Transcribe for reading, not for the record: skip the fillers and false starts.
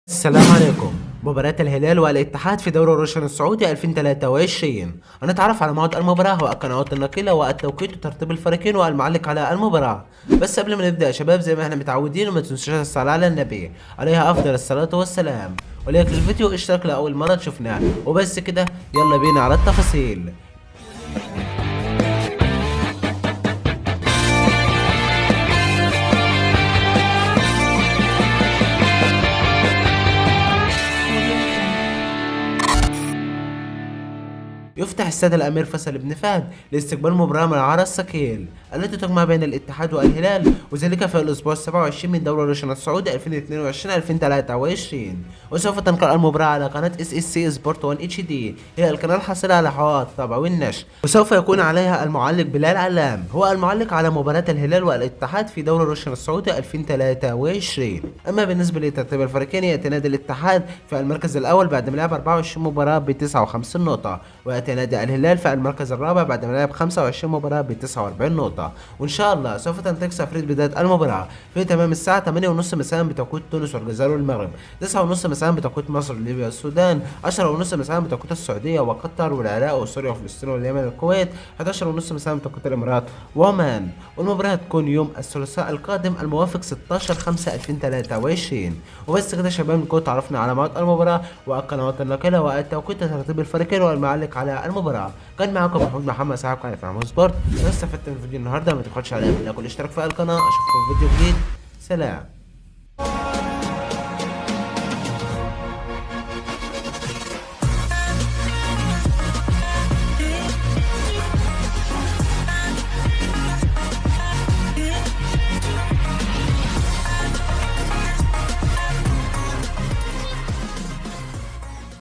السلام عليكم. مباراة الهلال والاتحاد في دوري الروشن السعودي 2023. هنتعرف على موعد المباراة والقنوات الناقلة والتوقيت وترتيب الفريقين والمعلق على المباراة. بس قبل ما نبدأ يا شباب، زي ما احنا متعودين، وما تنسوش الصلاة على النبي عليها أفضل الصلاة والسلام، وليك للفيديو اشترك لأول مرة تشوفنا. وبس كده، يلا بينا على التفاصيل. يفتح استاد الأمير فيصل بن فهد لاستقبال مباراة من العرض الثقيل التي تجمع بين الاتحاد والهلال، وذلك في الأسبوع 27 من دوري الروشن السعودي 2022-2023. وسوف تنقل المباراة على قناة SSC سبورت 1 HD، هي القناة الحاصلة على حقوق الطبع والنشر، وسوف يكون عليها المعلق بلال علام، هو المعلق على مباراة الهلال والاتحاد في دوري الروشن السعودي 2023. أما بالنسبة لترتيب الفريقين، يأتي نادي الاتحاد في المركز الأول بعد ما لعب 24 مباراة ب 59 نقطة، ويأتي نادي الهلال في المركز الرابع بعد ما لعب 25 مباراة ب 49 نقطة. وإن شاء الله سوف تنطلق صفرية بداية المباراة في تمام الساعة 8:30 مساء بتوقيت تونس والجزائر والمغرب، 9:30 مساء بتوقيت مصر وليبيا والسودان، 10:30 مساء بتوقيت السعودية وقطر والعراق وسوريا وفلسطين واليمن والكويت، 11:30 مساء بتوقيت الإمارات وعمان. والمباراة تكون يوم الثلاثاء القادم الموافق 16/5/2023. وبس كده يا شباب، نكون تعرفنا على موعد المباراة والقنوات الناقلة والتوقيت وترتيب الفريقين والمعلق على المباراة. كان معكم محمد صاحب قناة محمود سبورت. لو استفدت من الفيديو النهارده ما تبخلش عليا باللايك والاشتراك في القناة. اشوفكم في فيديو جديد. سلام.